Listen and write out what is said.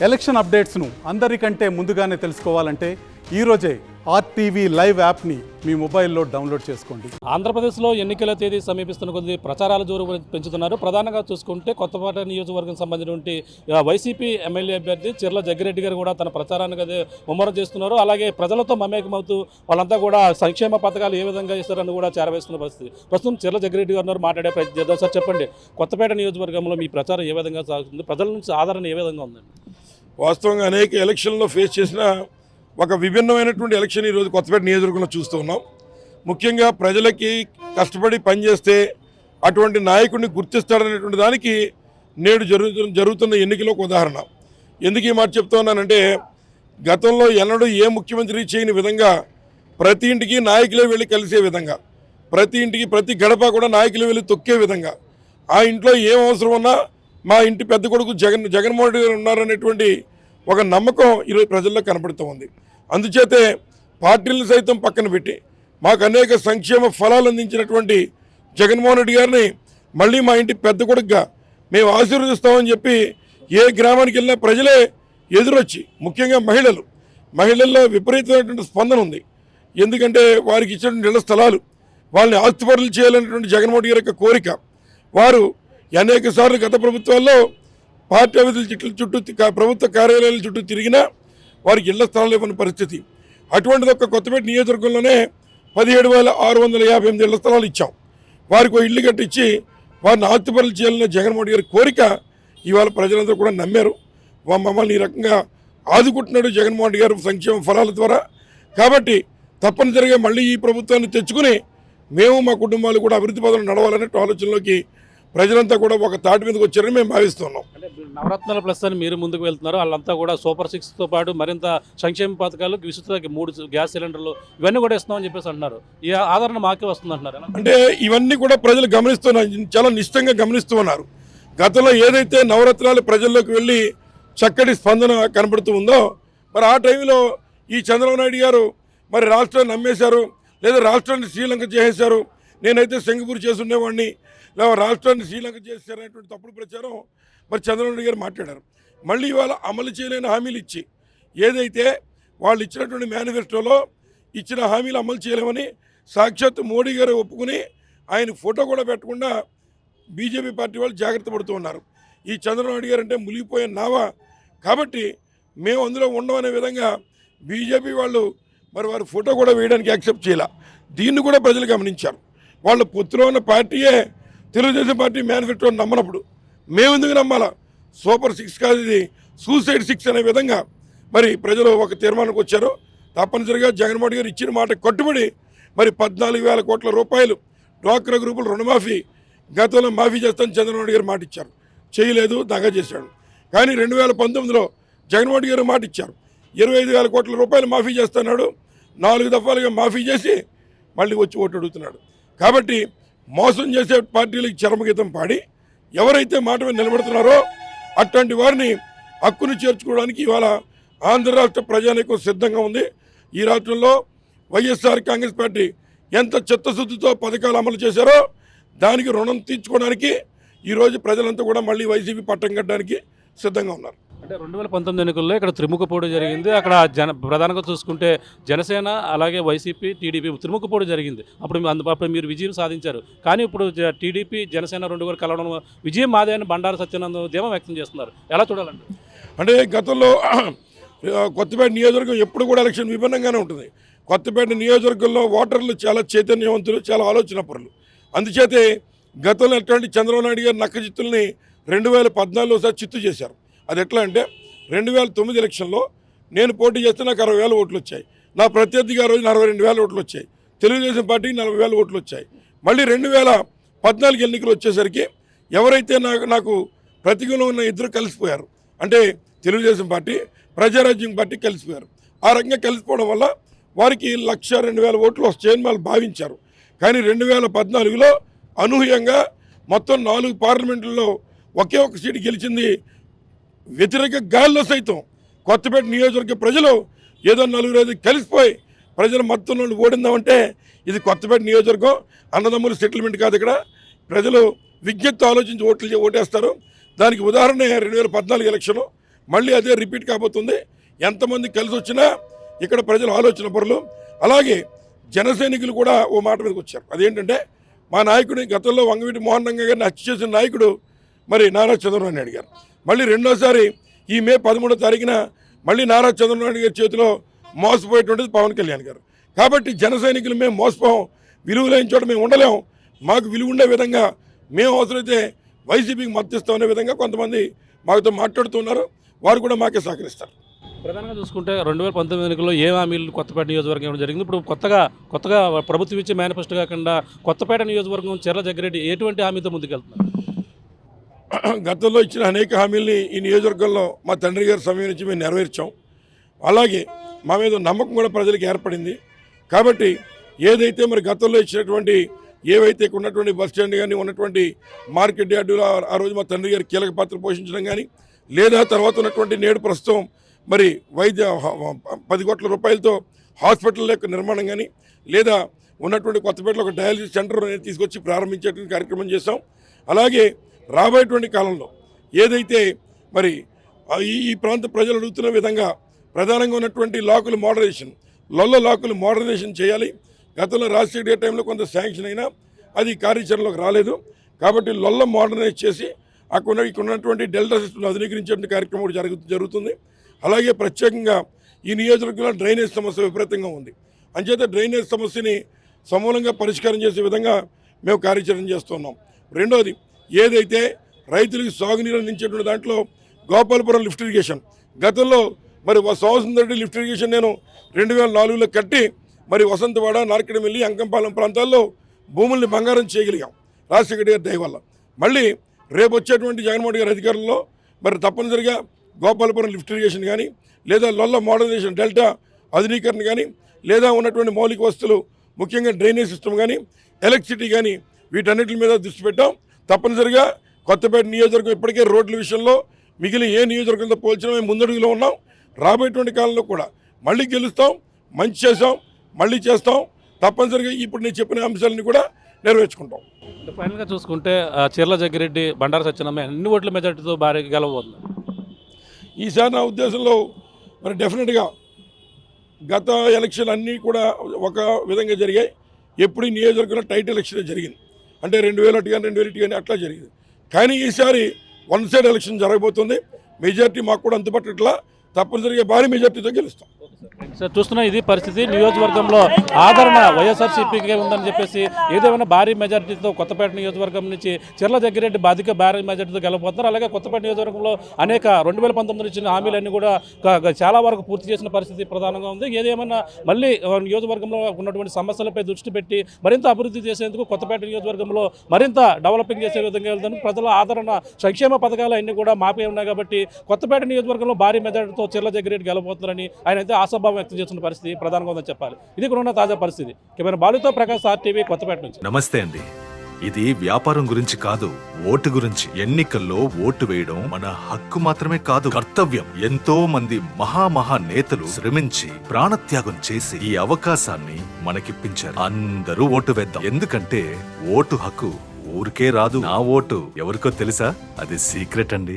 Election అప్డేట్స్ను అందరికంటే ముందుగానే తెలుసుకోవాలంటే ఈరోజే ఆర్టీవీ లైవ్ యాప్ని మీ మొబైల్లో డౌన్లోడ్ చేసుకోండి. ఆంధ్రప్రదేశ్లో ఎన్నికల తేదీ సమీపిస్తున్న కొద్ది ప్రచారాల జోరు పెంచుతున్నారు. ప్రధానంగా చూసుకుంటే కొత్తపేట నియోజకవర్గం సంబంధించినటువంటి వైసీపీ ఎమ్మెల్యే అభ్యర్థి చిర్ల జగ్గిరెడ్డి గారు కూడా తన ప్రచారానికి అదే ముమ్మరం చేస్తున్నారు. అలాగే ప్రజలతో మమేకమవుతూ వాళ్ళంతా కూడా సంక్షేమ పథకాలు ఏ విధంగా ఇస్తారని కూడా చేరవేస్తున్న పరిస్థితి. ప్రస్తుతం చిర్ల జగ్గిరెడ్డి గారు మాట్లాడే ప్రయత్నం చేద్దాం. సార్ చెప్పండి, కొత్తపేట నియోజకవర్గంలో మీ ప్రచారం ఏ విధంగా సాగుతుంది? ప్రజల నుంచి ఆదరణ ఏ విధంగా ఉందండి? వాస్తవంగా అనేక ఎలక్షన్లో ఫేస్ చేసిన ఒక విభిన్నమైనటువంటి ఎలక్షన్ ఈరోజు కొత్తపేట నియోజకవర్గంలో చూస్తూ ఉన్నాం. ముఖ్యంగా ప్రజలకి కష్టపడి పనిచేస్తే అటువంటి నాయకుడిని గుర్తిస్తాడనేటువంటి దానికి నేడు జరుగుతున్న ఎన్నికలో ఒక ఉదాహరణ. ఎందుకు ఈ మాట చెప్తా ఉన్నానంటే, గతంలో ఎన్నడూ ఏ ముఖ్యమంత్రి చేయని విధంగా ప్రతి ఇంటికి నాయకులే వెళ్ళి కలిసే విధంగా, ప్రతి ఇంటికి ప్రతి గడప కూడా నాయకులే వెళ్ళి తొక్కే విధంగా, ఆ ఇంట్లో ఏం అవసరం ఉన్నా మా ఇంటి పెద్ద కొడుకు జగన్మోహన్ రెడ్డి గారు ఉన్నారనేటువంటి ఒక నమ్మకం ఈరోజు ప్రజల్లో కనపడుతూ ఉంది. అందుచేతే పార్టీలను సైతం పక్కన పెట్టి మాకు అనేక సంక్షేమ ఫలాలు అందించినటువంటి జగన్మోహన్ రెడ్డి గారిని మళ్ళీ మా ఇంటి పెద్ద కొడుకుగా మేము ఆశీర్వదిస్తామని చెప్పి ఏ గ్రామానికి వెళ్ళినా ప్రజలే ఎదురొచ్చి, ముఖ్యంగా మహిళల్లో విపరీతమైనటువంటి స్పందన ఉంది. ఎందుకంటే వారికి ఇచ్చినటువంటి ఇళ్ల స్థలాలు, వాళ్ళని ఆస్తిపరులు చేయాలనేటువంటి జగన్మోహన్ రెడ్డి గారి యొక్క కోరిక. వారు అనేక సార్లు గత ప్రభుత్వాల్లో పార్టీ అభివృద్ధి చుట్టూ ప్రభుత్వ కార్యాలయాల చుట్టూ తిరిగినా వారికి ఇళ్ల స్థలాలు ఇవ్వని పరిస్థితి. అటువంటిది ఒక కొత్తపేట నియోజకవర్గంలోనే 17,658 ఇళ్ల స్థలాలు ఇచ్చాం. వారికి ఒక ఇల్లు కట్టించి వారిని ఆస్తిపరులు చేయాలన్న జగన్మోహన్ గారి కోరిక ఇవాళ ప్రజలందరూ కూడా నమ్మారు. మమ్మల్ని ఈ రకంగా ఆదుకుంటున్నాడు జగన్మోహన్ గారు సంక్షేమ ఫలాల ద్వారా. కాబట్టి తప్పనిసరిగా మళ్ళీ ఈ ప్రభుత్వాన్ని తెచ్చుకుని మేము మా కుటుంబాలు కూడా అభివృద్ధి పథంలో నడవాలనే ఆలోచనలోకి ప్రజలంతా కూడా ఒక తాటి మీదకి వచ్చారని మేము భావిస్తున్నాం. అంటే నవరత్నాల ప్లస్ అని మీరు ముందుకు వెళ్తున్నారు, వాళ్ళంతా కూడా సూపర్ 6తో పాటు మరింత సంక్షేమ పథకాలు, విస్తృత 3 గ్యాస్ సిలిండర్లు ఇవన్నీ కూడా ఇస్తామని చెప్పేసి అంటున్నారు. ఈ ఆదరణ మాకే వస్తుంది అంటున్నారు. అంటే ఇవన్నీ కూడా ప్రజలు గమనిస్తున్నారు, చాలా నిశ్చితంగా గమనిస్తూ ఉన్నారు. గతంలో ఏదైతే నవరత్నాలు ప్రజల్లోకి వెళ్ళి చక్కటి స్పందన కనబడుతూ ఉందో, మరి ఆ టైంలో ఈ చంద్రబాబు నాయుడు గారు మరి రాష్ట్రాన్ని నమ్మేశారు, లేదా రాష్ట్రాన్ని శ్రీలంక చేసేశారు, నేనైతే సింగపూర్ చేసి ఉండేవాడిని, లేదా రాష్ట్రాన్ని శ్రీలంక చేశారనేటువంటి తప్పుడు ప్రచారం మరి చంద్రబాబు నాయుడు గారు మాట్లాడారు. మళ్ళీ ఇవాళ అమలు చేయలేని హామీలు ఇచ్చి, ఏదైతే వాళ్ళు ఇచ్చినటువంటి మేనిఫెస్టోలో ఇచ్చిన హామీలు అమలు చేయలేమని సాక్షాత్ మోడీ గారు ఒప్పుకుని ఆయన ఫోటో కూడా పెట్టకుండా బీజేపీ పార్టీ వాళ్ళు జాగ్రత్త పడుతూ ఉన్నారు. ఈ చంద్రబాబు నాయుడు గారు అంటే మునిగిపోయే నావా, కాబట్టి మేము అందులో ఉండమనే విధంగా బీజేపీ వాళ్ళు మరి వారి ఫోటో కూడా వేయడానికి యాక్సెప్ట్ చేయాల. దీన్ని కూడా ప్రజలు గమనించారు. వాళ్ళ పొత్తులో ఉన్న పార్టీయే తెలుగుదేశం పార్టీ మేనిఫెస్టో నమ్మనప్పుడు మేము ఎందుకు నమ్మాలా? సూపర్ 6 కాదు, ఇది సూసైడ్ 6 అనే విధంగా మరి ప్రజలు ఒక తీర్మానానికి వచ్చారు. తప్పనిసరిగా జగన్మోహన్ గారు ఇచ్చిన మాట కట్టుబడి మరి 14,000 కోట్ల రూపాయలు డ్వాక్రా గ్రూపులు రుణమాఫీ గతంలో మాఫీ చేస్తాను చంద్రబాబు గారు మాట ఇచ్చారు, చేయలేదు, దగా చేశాడు. కానీ 2019లో జగన్మోహన్ గారు మాట ఇచ్చారు, 25,000 కోట్ల రూపాయలు మాఫీ చేస్తున్నాడు, 4 దఫాలుగా మాఫీ చేసి మళ్ళీ వచ్చి ఓటు అడుగుతున్నాడు. కాబట్టి మోసం చేసే పార్టీలకు చరమగీతం పాడి ఎవరైతే మాట మీద నిలబడుతున్నారో అట్లాంటి వారిని హక్కును చేర్చుకోవడానికి ఇవాళ ఆంధ్ర రాష్ట్ర ప్రజానీకం సిద్ధంగా ఉంది. ఈ రాష్ట్రంలో వైఎస్ఆర్ కాంగ్రెస్ పార్టీ ఎంత చిత్తశుద్ధితో పథకాలు అమలు చేశారో దానికి రుణం తీర్చుకోవడానికి ఈరోజు ప్రజలంతా కూడా మళ్ళీ వైసీపీ పట్టం కట్టడానికి సిద్ధంగా ఉన్నారు. అంటే 2019 ఎన్నికల్లో ఇక్కడ త్రిముఖ పోటీ జరిగింది. అక్కడ ప్రధానంగా చూసుకుంటే జనసేన అలాగే వైసీపీ టీడీపీ త్రిముఖ పోటీ జరిగింది. అప్పుడు మీరు విజయం సాధించారు. కానీ ఇప్పుడు టీడీపీ జనసేన 2 కూడా కలవడం విజయం మాదే అని బండారు సత్యానంద ధీమా వ్యక్తం చేస్తున్నారు. ఎలా చూడాలండి? అంటే గతంలో కొత్తపేట నియోజకవర్గం ఎప్పుడు కూడా ఎలక్షన్ విభిన్నంగానే ఉంటుంది. కొత్తపేట నియోజకవర్గంలో ఓటర్లు చాలా చైతన్యవంతులు, చాలా ఆలోచనపరులు. అందుచేతే గతంలో ఎట్లాంటి చంద్రబాబు నాయుడు గారు నక్క చిత్తుల్ని 2014లో సార్ చిత్తు చేశారు. అది ఎట్లా అంటే 2009 ఎలక్షన్లో నేను పోటీ చేస్తే నాకు 60,000 ఓట్లు వచ్చాయి, నా ప్రత్యర్థిగా రోజు 42,000 ఓట్లు వచ్చాయి, తెలుగుదేశం పార్టీకి 40,000 ఓట్లు వచ్చాయి. మళ్ళీ 2014 ఎన్నికలు వచ్చేసరికి ఎవరైతే నాకు ప్రతికూలంగా ఉన్న ఇద్దరు కలిసిపోయారు, అంటే తెలుగుదేశం పార్టీ ప్రజారాజ్యం పార్టీ కలిసిపోయారు. ఆ రకంగా కలిసిపోవడం వల్ల వారికి 1,02,000 ఓట్లు వస్తాయని వాళ్ళు భావించారు. కానీ 2014లో అనూహ్యంగా మొత్తం 4 పార్లమెంట్లలో ఒకే ఒక సీటు గెలిచింది. వ్యతిరేక గాల్లో సైతం కొత్తపేట నియోజకవర్గ ప్రజలు ఏదో 4-5 కలిసిపోయి ప్రజలు మొత్తం ఓడిందామంటే ఇది కొత్తపేట నియోజకవర్గం, అన్నదమ్ముల సెటిల్మెంట్ కాదు. ఇక్కడ ప్రజలు విజ్ఞప్తి ఆలోచించి ఓటేస్తారు. దానికి ఉదాహరణ 2014 ఎలక్షన్. మళ్ళీ అదే రిపీట్ కాబోతుంది. ఎంతమంది కలిసి వచ్చినా ఇక్కడ ప్రజలు ఆలోచన పరులు. అలాగే జన సైనికులు కూడా ఓ మాట మీదకి వచ్చారు. అదేంటంటే మా నాయకుడి గతంలో వంగవీటి మోహన్ రంగ గారిని హత్య చేసిన నాయకుడు మరి నారా చంద్రబాబు నాయుడు గారు మళ్ళీ రెండోసారి ఈ మే 13వ తారీఖున మళ్ళీ నారా చంద్రబాబు నాయుడు గారి చేతిలో మోసపోయేటువంటిది పవన్ కళ్యాణ్ గారు. కాబట్టి జన సైనికులు మేము మోసపోం, విలువ లేని చోట మేము ఉండలేం, మాకు విలువ ఉండే విధంగా మేము అవసరమైతే వైసీపీకి మద్దతిస్తాం అనే విధంగా కొంతమంది మాతో మాట్లాడుతున్నారు. వారు కూడా మాకే సహకరిస్తారు. ప్రధానంగా చూసుకుంటే 2019 ఎన్నికల్లో ఏ హామీలు కొత్తపేట నియోజకవర్గం ఇవ్వడం జరిగింది. ఇప్పుడు కొత్తగా ప్రభుత్వం ఇచ్చే మేనిఫెస్టో కాకుండా కొత్తపేట నియోజకవర్గం చెర్ల జగ్గిరెడ్డి ఎటువంటి హామీతో ముందుకెళ్తున్నారు? గతంలో ఇచ్చిన అనేక హామీల్ని ఈ నియోజకవర్గంలో మా తండ్రి గారి సమయం నుంచి మేము నెరవేర్చాం. అలాగే మా మీద నమ్మకం కూడా ప్రజలకు ఏర్పడింది. కాబట్టి ఏదైతే మరి గతంలో ఇచ్చినటువంటి ఏవైతే ఉన్నటువంటి బస్ స్టాండ్ కానీ ఉన్నటువంటి మార్కెట్ యార్డులో ఆ రోజు మా తండ్రి గారి కీలక పాత్ర పోషించడం కానీ, లేదా తర్వాత ఉన్నటువంటి నేడు ప్రస్తుతం మరి వైద్య 10 కోట్ల రూపాయలతో హాస్పిటల్ యొక్క నిర్మాణం కానీ, లేదా ఉన్నటువంటి కొత్తపేటలో ఒక డయాలసిస్ సెంటర్ అనేది తీసుకొచ్చి ప్రారంభించేటువంటి కార్యక్రమం చేశాం. అలాగే రాబోయేటువంటి కాలంలో ఏదైతే మరి ఈ ప్రాంత ప్రజలు అడుగుతున్న విధంగా ప్రధానంగా ఉన్నటువంటి లాకులు మోడరేషన్, లాకులు మోడరేషన్ చేయాలి. గతంలో రాజశేఖర టైంలో కొంత శాంక్షన్ అయినా అది కార్యాచరణలోకి రాలేదు. కాబట్టి లొల్ల మోడర్నైజ్ చేసి ఇక్కడ ఉన్నటువంటి డెల్టా సిస్టమ్ను ఆధునీకరించే కార్యక్రమం కూడా జరుగుతుంది. అలాగే ప్రత్యేకంగా ఈ నియోజకవర్గంలో డ్రైనేజ్ సమస్య విపరీతంగా ఉంది. అంచేత డ్రైనేజ్ సమస్యని సమూలంగా పరిష్కారం చేసే విధంగా మేము కార్యాచరణ చేస్తున్నాం. రెండోది, ఏదైతే రైతులకు సాగునీరు అందించేటువంటి దాంట్లో గోపాలపురం లిఫ్ట్ ఇరిగేషన్ గతంలో మరి సంవత్సరం లిఫ్ట్ ఇరిగేషన్ నేను 2004లో కట్టి మరి వసంతవాడ, నార్కెడమిల్లి, అంకంపాలెం ప్రాంతాల్లో భూముల్ని బంగారం చేయగలిగాం రాజశేఖర గారి దయ వల్ల. మళ్ళీ రేపు వచ్చేటువంటి జగన్మోహన్ గారి అధికారంలో మరి తప్పనిసరిగా గోపాలపురం లిఫ్ట్ ఇరిగేషన్ కానీ, లేదా లొల్ల మోడర్నైజేషన్ డెల్టా ఆధునీకరణ కానీ, లేదా ఉన్నటువంటి మౌలిక వస్తువులు ముఖ్యంగా డ్రైనేజ్ సిస్టమ్ కానీ, ఎలక్ట్రిసిటీ కానీ, వీటన్నిటి మీద దృష్టి పెట్టాం. తప్పనిసరిగా కొత్తపేట నియోజకవర్గం ఇప్పటికే రోడ్ల విషయంలో మిగిలిన ఏ నియోజకవర్గంతో పోల్చినా మేము ముందడుగులో ఉన్నాం. రాబోయేటువంటి కాలంలో కూడా మళ్ళీ గెలుస్తాం, మంచి చేస్తాం, మళ్ళీ చేస్తాం. తప్పనిసరిగా ఇప్పుడు నేను చెప్పిన అంశాలని కూడా నెరవేర్చుకుంటాం. ఫైనల్గా చూసుకుంటే చెర్ల జగ్గిరెడ్డి, బండారు సత్యనారాయణ అన్ని ఓట్ల మెజార్టీతో భారీగా గెలవబోతున్నారు. ఈసారి నా ఉద్దేశంలో మరి డెఫినెట్గా గత ఎలక్షన్ అన్నీ కూడా ఒక విధంగా జరిగాయి. ఎప్పుడు ఈ నియోజకవర్గంలో టైట్ ఎలక్షన్ జరిగింది, అంటే 2001 కానీ 2002 కానీ అట్లా జరిగింది. కానీ ఈసారి వన్ సైడ్ ఎలక్షన్ జరగబోతుంది. మెజార్టీ మాకు కూడా అందుబాటులో తప్పనిసరిగా భారీ మెజార్టీతో గెలుస్తాం. సార్, చూస్తున్నా ఇది పరిస్థితి. నియోజకవర్గంలో ఆదరణ వైఎస్ఆర్సీపీకే ఉందని చెప్పేసి ఏదేమైనా భారీ మెజార్టీతో కొత్తపేట నియోజకవర్గం నుంచి చెర్ల జగ్గిరెడ్డి భారీ మెజార్టీతో గెలవబోతున్నారు. అలాగే కొత్తపేట నియోజకవర్గంలో అనేక 2019 ఇచ్చిన హామీలన్నీ కూడా చాలా వరకు పూర్తి చేసిన పరిస్థితి ప్రధానంగా ఉంది. ఏదేమైనా మళ్ళీ నియోజకవర్గంలో ఉన్నటువంటి సమస్యలపై దృష్టి పెట్టి మరింత అభివృద్ధి చేసేందుకు కొత్తపేట నియోజకవర్గంలో మరింత డెవలపింగ్ చేసే విధంగా వెళ్తాను. ప్రజల ఆదరణ, సంక్షేమ పథకాలు అన్నీ కూడా మాపే ఉన్నాయి. కాబట్టి కొత్తపేట నియోజకవర్గంలో భారీ మెజార్టీతో చెర్ల జగ్గిరెడ్డి గెలవబోతున్నారని ఆయన అయితే ఆశాభావం వ్యక్తం చేస్తున్న పరిస్థితి ప్రధానంగా ఉందని చెప్పాలి. ఇది కూడా ఉన్న తాజా పరిస్థితి. కెమెరా బాలుతో ప్రకాష్, RTV, కొత్తపేట నుంచి. నమస్తే అండి. ఇది వ్యాపారం గురించి కాదు, ఓటు గురించి. ఎన్నికల్లో ఓటు వేయడం మన హక్కు మాత్రమే కాదు, కర్తవ్యం. ఎంతో మంది మహా నేతలు శ్రమించి ప్రాణత్యాగం చేసి ఈ అవకాశాన్ని మనకిప్పించారు. అందరూ ఓటు వేద్దాం. ఎందుకంటే ఓటు హక్కు ఊరికే రాదు. నా ఓటు ఎవరికో తెలుసా? అది సీక్రెట్ అండి.